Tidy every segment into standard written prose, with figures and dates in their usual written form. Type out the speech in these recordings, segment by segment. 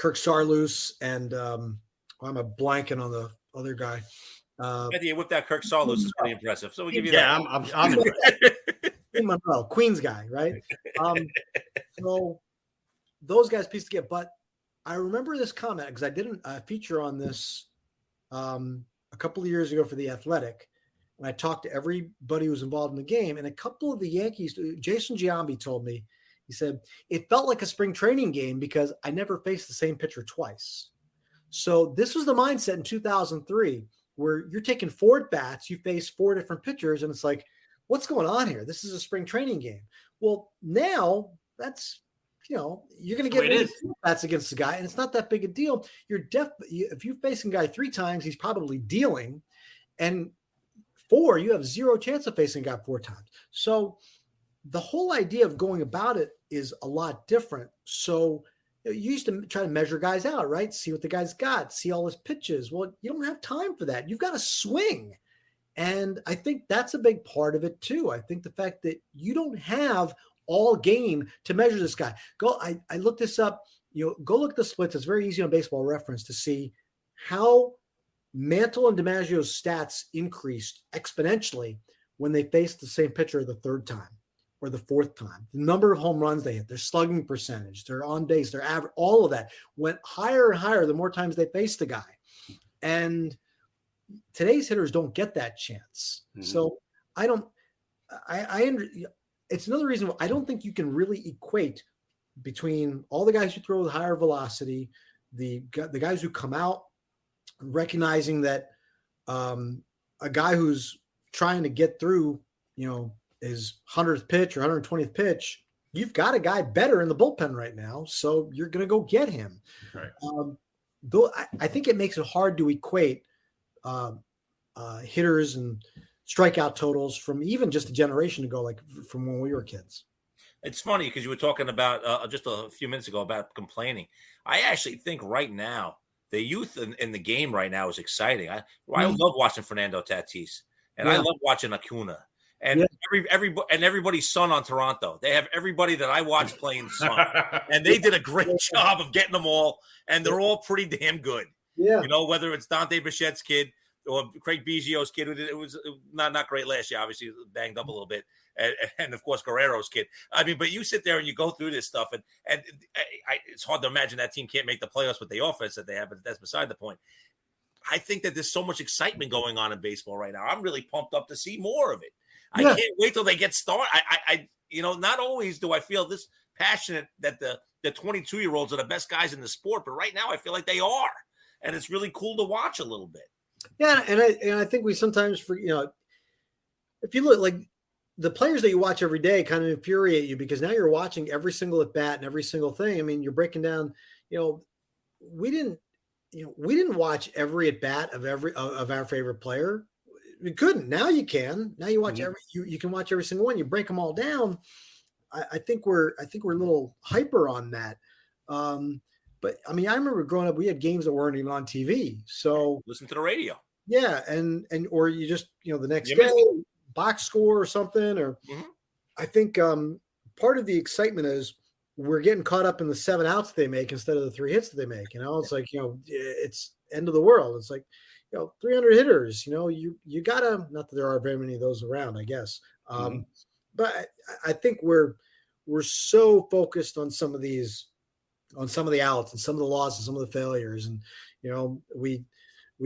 Kirk Saarloos and I'm a blanking on the other guy. You whipped out Kirk Saarloos is pretty impressive. So we give you that. I'm impressed. Monroe, Queens guy, right? So those guys pieced together. But I remember this comment because I did a feature on this a couple of years ago for The Athletic. And I talked to everybody who was involved in the game. And a couple of the Yankees, Jason Giambi told me, he said, it felt like a spring training game because I never faced the same pitcher twice. So this was the mindset in 2003 where you're taking 4 at-bats, you face 4 different pitchers, and it's like, what's going on here? This is a spring training game. Well, now that's, you're going to get at-bats against the guy, and it's not that big a deal. If you're facing a guy 3 times, he's probably dealing, and 4, you have 0 chance of facing a guy 4 times. So the whole idea of going about it is a lot different. So you used to try to measure guys out, right? See what the guy's got, see all his pitches. Well, you don't have time for that. You've got to swing. And I think that's a big part of it too. I think the fact that you don't have all game to measure this guy. I looked this up, go look at the splits. It's very easy on Baseball Reference to see how Mantle and DiMaggio's stats increased exponentially when they faced the same pitcher the 3rd time or the 4th time. The number of home runs they hit, their slugging percentage, their on base, their average, all of that went higher and higher the more times they faced the guy. And today's hitters don't get that chance. Mm-hmm. So it's another reason I don't think you can really equate between all the guys who throw with higher velocity, the guys who come out recognizing that a guy who's trying to get through, his 100th pitch or 120th pitch, you've got a guy better in the bullpen right now, so you're going to go get him. Right. Though I think it makes it hard to equate hitters and strikeout totals from even just a generation ago, like from when we were kids. It's funny because you were talking about just a few minutes ago about complaining. I actually think right now the youth in the game right now is exciting. I love watching Fernando Tatis, and I love watching Acuna. And everybody's son on Toronto. They have everybody that I watch playing son. And they did a great job of getting them all. And they're all pretty damn good. Yeah. Whether it's Dante Bichette's kid or Craig Biggio's kid, it was not great last year. Obviously, banged up a little bit. And of course, Guerrero's kid. I mean, but you sit there and you go through this stuff. And it's hard to imagine that team can't make the playoffs with the offense that they have. But that's beside the point. I think that there's so much excitement going on in baseball right now. I'm really pumped up to see more of it. I can't wait till they get started. I not always do I feel this passionate that the 22-year-olds are the best guys in the sport, but right now I feel like they are, and it's really cool to watch a little bit. Yeah, and I think we sometimes if you look like the players that you watch every day kind of infuriate you because now you're watching every single at bat and every single thing. I mean, you're breaking down. We didn't watch every at bat of our favorite player. We couldn't. Now you can. Now you watch you can watch every single one. You break them all down. I think we're a little hyper on that. But I mean, I remember growing up, we had games that weren't even on TV. So listen to the radio. Yeah, and or you just the next day box score or something. Or I think part of the excitement is we're getting caught up in the 7 outs they make instead of the 3 hits that they make. It's like it's end of the world. It's like 300 hitters, you gotta, not that there are very many of those around, I guess. But I think we're so focused on some of the outs and some of the losses, some of the failures. And, we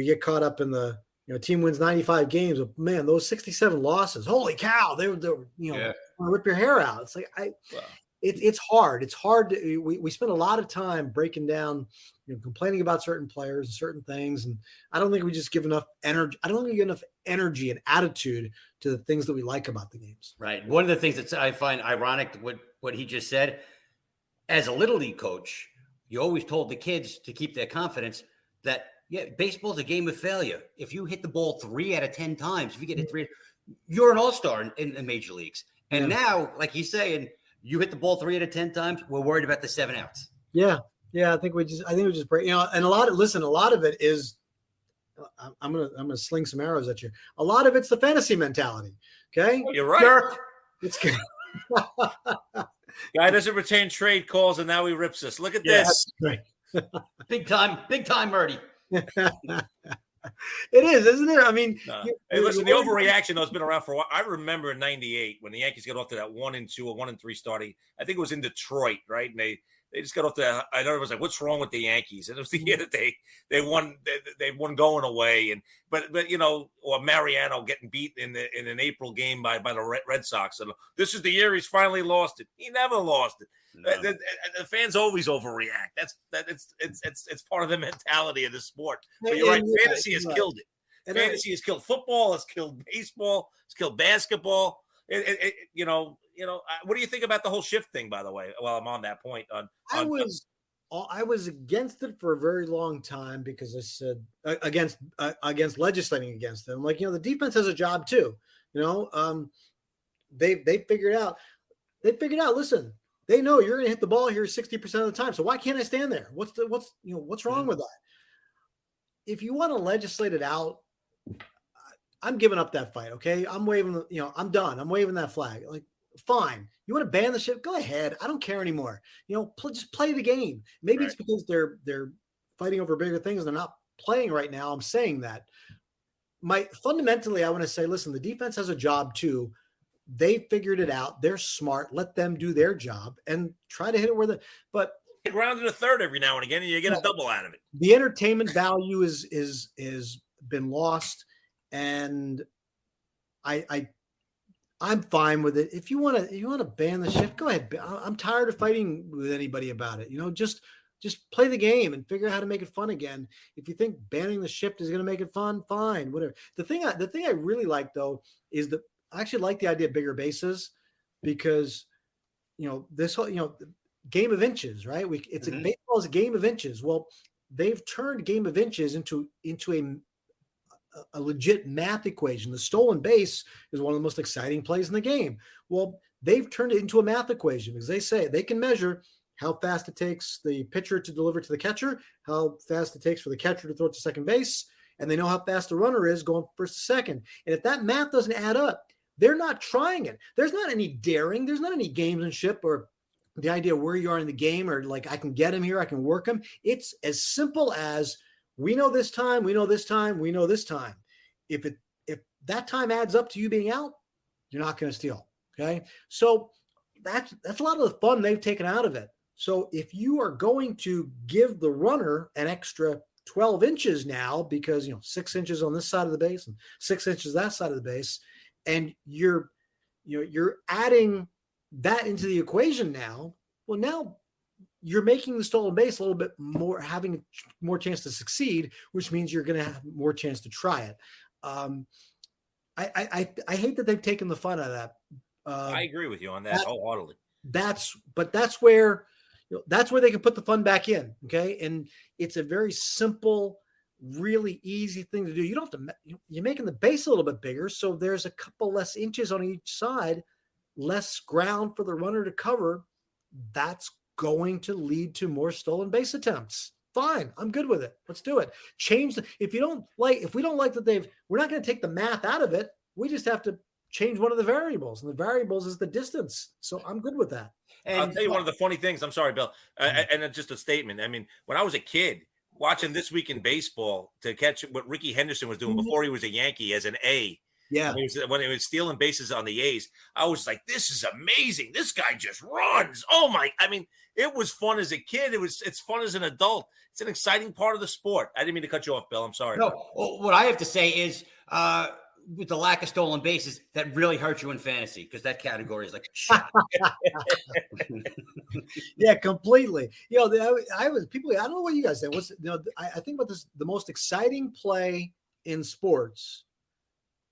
get caught up in the, team wins 95 games, but man, those 67 losses, holy cow, they were rip your hair out. It's like, it's hard. It's hard to, we spend a lot of time breaking down, complaining about certain players and certain things. And I don't think we just give enough energy. I don't think we give enough energy and attitude to the things that we like about the games. Right. One of the things that I find ironic, what he just said, as a little league coach, you always told the kids to keep their confidence that, baseball's a game of failure. If you hit the ball 3 out of 10 times, if you get it 3, you're an all-star in the major leagues. And now, like he's saying, you hit the ball 3 out of 10 times, we're worried about the 7 outs. Yeah. Yeah. I think we just break, and a lot of it is, I'm going to sling some arrows at you. A lot of it's the fantasy mentality. Okay. Oh, you're right. It's good. Guy doesn't retain trade calls and now he rips us. Look at this. Right. Big time, Murti. It is, isn't it? I mean, no. Hey, listen, the overreaction though has been around for a while. I remember in '98 when the Yankees got off to that 1-2 or 1-3 starting. I think it was in Detroit, right? And they just got off to. I know it was like, what's wrong with the Yankees? And it was the year that they won. They won going away, and but or Mariano getting beat in an April game by the Red Sox. And this is the year he's finally lost it. He never lost it. No. The fans always overreact. It's part of the mentality of the sport. But you're right. Fantasy has killed it. Fantasy has killed football. Has killed baseball. Has killed basketball. What do you think about the whole shift thing? By the way, while I'm on that point, I was against it for a very long time because I said against legislating against them. Like, the defense has a job too. They figured out. Listen. They know you're going to hit the ball here 60% of the time. So why can't I stand there? What's wrong with that? If you want to legislate it out, I'm giving up that fight. Okay. I'm waving, I'm done. I'm waving that flag. Like, fine. You want to ban the shit? Go ahead. I don't care anymore. Just play the game. Maybe It's because they're fighting over bigger things. They're not playing right now. I'm saying that. Fundamentally, I want to say, listen, the defense has a job too. They figured it out. They're smart. Let them do their job and try to hit it but get grounded a third every now and again, and you get a double out of it. The entertainment value is been lost, and I'm fine with it. If you want to ban the shift, go ahead. I'm tired of fighting with anybody about it. Just play the game and figure out how to make it fun again. If you think banning the shift is going to make it fun, fine, whatever. The thing I really like though is I actually like the idea of bigger bases because, this whole, game of inches, right? Baseball is a game of inches. Well, they've turned game of inches into a legit math equation. The stolen base is one of the most exciting plays in the game. Well, they've turned it into a math equation because they say they can measure how fast it takes the pitcher to deliver to the catcher, how fast it takes for the catcher to throw it to second base, and they know how fast the runner is going first to second. And if that math doesn't add up, they're not trying it. There's not any daring. There's not any gamesmanship or the idea where you are in the game or like, I can get him here, I can work him. It's as simple as we know this time, we know this time, we know this time. If that time adds up to you being out, you're not going to steal. Okay. So that's a lot of the fun they've taken out of it. So if you are going to give the runner an extra 12 inches now, because 6 inches on this side of the base and 6 inches that side of the base, and you're adding that into the equation now. Well, now you're making the stolen base a little bit more, having more chance to succeed, which means you're going to have more chance to try it. I hate that they've taken the fun out of that. I agree with you on that wholeheartedly. That's where they can put the fun back in. Okay, and it's a very simple, really easy thing to do. You don't have to, you're making the base a little bit bigger. So there's a couple less inches on each side, less ground for the runner to cover. That's going to lead to more stolen base attempts. Fine. I'm good with it. Let's do it. If we don't like that we're not going to take the math out of it. We just have to change one of the variables, and the variables is the distance. So I'm good with that. And I'll tell you one of the funny things. I'm sorry, Bill. And it's just a statement. I mean, when I was a kid, watching This Week in Baseball to catch what Ricky Henderson was doing before he was a Yankee as an A. Yeah. When he was stealing bases on the A's, I was like, this is amazing. This guy just runs. Oh my. I mean, it was fun as a kid. It's fun as an adult. It's an exciting part of the sport. I didn't mean to cut you off, Bill. I'm sorry. No, what I have to say is with the lack of stolen bases, that really hurts you in fantasy because that category is like shot. Yeah, completely. I don't know what you guys say. I think about this, the most exciting play in sports,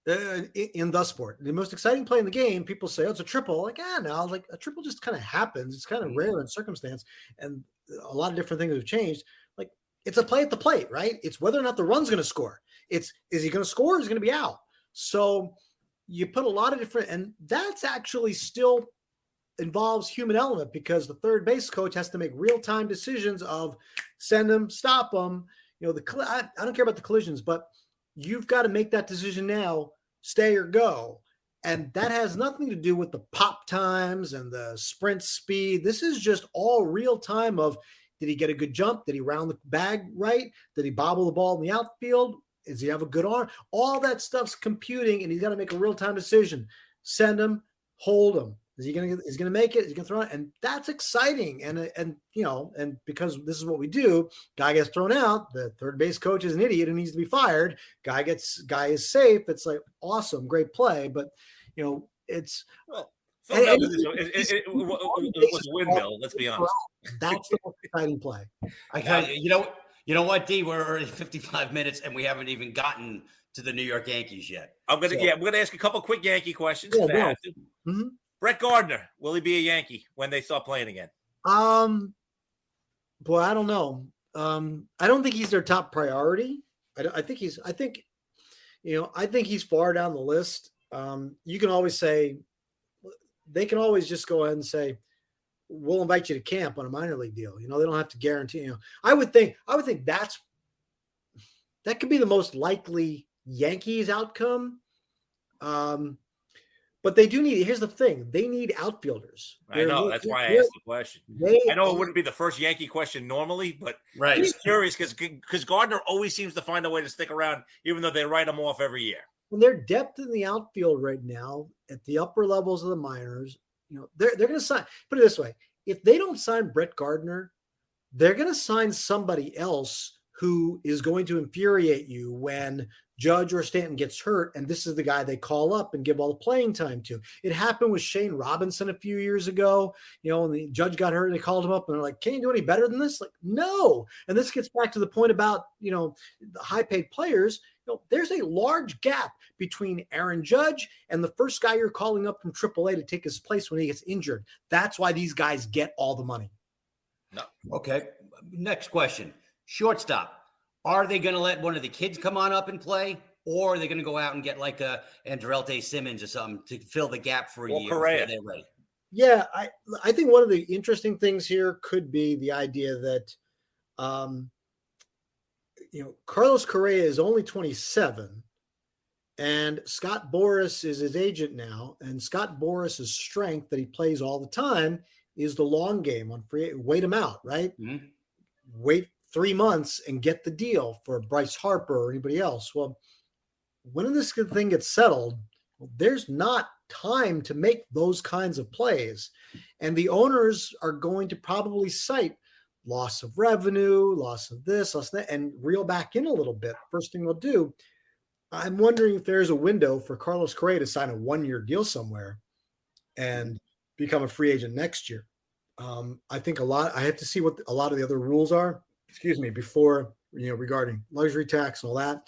in the sport, the most exciting play in the game, people say, oh, it's a triple. Like, no, like a triple just kind of happens. It's kind of rare in circumstance. And a lot of different things have changed. Like, it's a play at the plate, right? It's whether or not the run's going to score. Is he going to score or is he going to be out? So you put a lot of different, and that's actually still involves human element because the third base coach has to make real-time decisions of send him, stop him. I don't care about the collisions, but you've got to make that decision now, stay or go. And that has nothing to do with the pop times and the sprint speed. This is just all real time of, Did he get a good jump? Did he round the bag right? Did he bobble the ball in the outfield? Does he have a good arm? All that stuff's computing, and he's got to make a real-time decision. Send him, hold him. Is he gonna make it? Is he gonna throw it? And that's exciting. And because this is what we do, guy gets thrown out, the third base coach is an idiot who needs to be fired. Guy is safe. It's like awesome, great play. But it's it was a windmill. Let's be honest. That's the most exciting play. You know what, D? We're already 55 minutes, and we haven't even gotten to the New York Yankees yet. I'm gonna ask a couple quick Yankee questions. Yeah, Brett Gardner, will he be a Yankee when they start playing again? Boy, I don't know. I don't think he's their top priority. I think he's far down the list. You can always say, they can always just go ahead and say, we'll invite you to camp on a minor league deal. They don't have to guarantee. I would think that could be the most likely Yankees outcome. But they do need. Here's the thing: they need outfielders. I know. That's why I asked the question. I know it wouldn't be the first Yankee question normally, but I'm just curious because Gardner always seems to find a way to stick around, even though they write him off every year. When their depth in the outfield right now at the upper levels of the minors, they're going to sign. Put it this way: if they don't sign Brett Gardner, they're going to sign somebody else who is going to infuriate you when Judge or Stanton gets hurt, and this is the guy they call up and give all the playing time to. It happened with Shane Robinson a few years ago, when the Judge got hurt and they called him up and they're like, can you do any better than this? Like, no. And this gets back to the point about, the high-paid players. There's a large gap between Aaron Judge and the first guy you're calling up from AAA to take his place when he gets injured. That's why these guys get all the money. No. Okay. Next question. Shortstop. Are they going to let one of the kids come on up and play, or are they going to go out and get like a Andrelton Simmons or something to fill the gap for a year before they're ready? Yeah, I think one of the interesting things here could be the idea that, Carlos Correa is only 27, and Scott Boras is his agent now, and Scott Boras' strength that he plays all the time is the long game on free. Wait him out, right? Mm-hmm. Wait 3 months and get the deal for Bryce Harper or anybody else. Well, when this thing gets settled, there's not time to make those kinds of plays. And the owners are going to probably cite loss of revenue, loss of this, loss of that, and reel back in a little bit. First thing they'll do, I'm wondering if there's a window for Carlos Correa to sign a 1-year deal somewhere and become a free agent next year. I think I have to see what a lot of the other rules are. Before, regarding luxury tax and all that.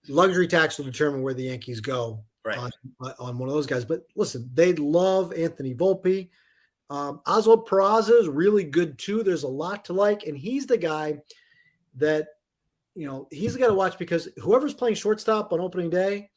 Luxury tax will determine where the Yankees go on one of those guys. But listen, they love Anthony Volpe. Oswald Peraza is really good too. There's a lot to like. And he's the guy that, he's the guy to watch because whoever's playing shortstop on opening day,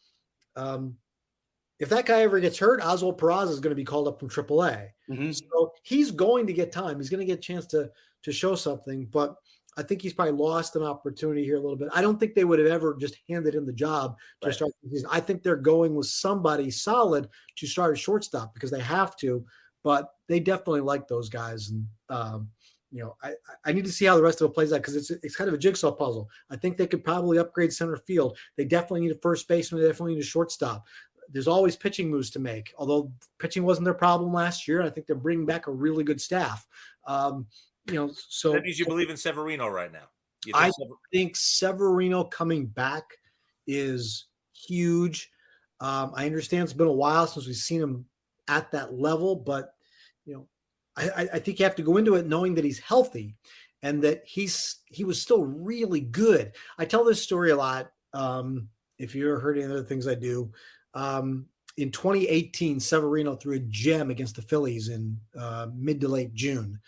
if that guy ever gets hurt, Oswald Peraza is going to be called up from AAA. Mm-hmm. So he's going to get time. He's going to get a chance to show something, but I think he's probably lost an opportunity here a little bit. I don't think they would have ever just handed him the job to start the season. I think they're going with somebody solid to start a shortstop because they have to, but they definitely like those guys. And, I need to see how the rest of it plays out because it's kind of a jigsaw puzzle. I think they could probably upgrade center field. They definitely need a first baseman. They definitely need a shortstop. There's always pitching moves to make, although pitching wasn't their problem last year. I think they're bringing back a really good staff. So that means you believe in Severino right now. I think Severino coming back is huge. I understand it's been a while since we've seen him at that level, but I think you have to go into it knowing that he's healthy and that he was still really good. I tell this story a lot. If you ever heard any other things I do, in 2018, Severino threw a gem against the Phillies in mid to late June.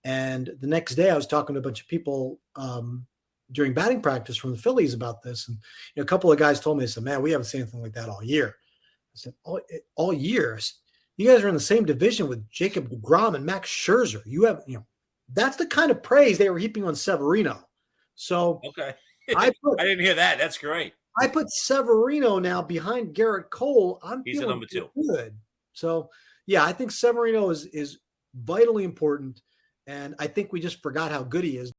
And the next day I was talking to a bunch of people during batting practice from the Phillies about this. And a couple of guys told me, they said, man, we haven't seen anything like that all year. I said, all year? You guys are in the same division with Jacob deGrom and Max Scherzer. That's the kind of praise they were heaping on Severino. So okay. I didn't hear that. That's great. I put Severino now behind Garrett Cole. He's a number 2. Good. So, yeah, I think Severino is vitally important. And I think we just forgot how good he is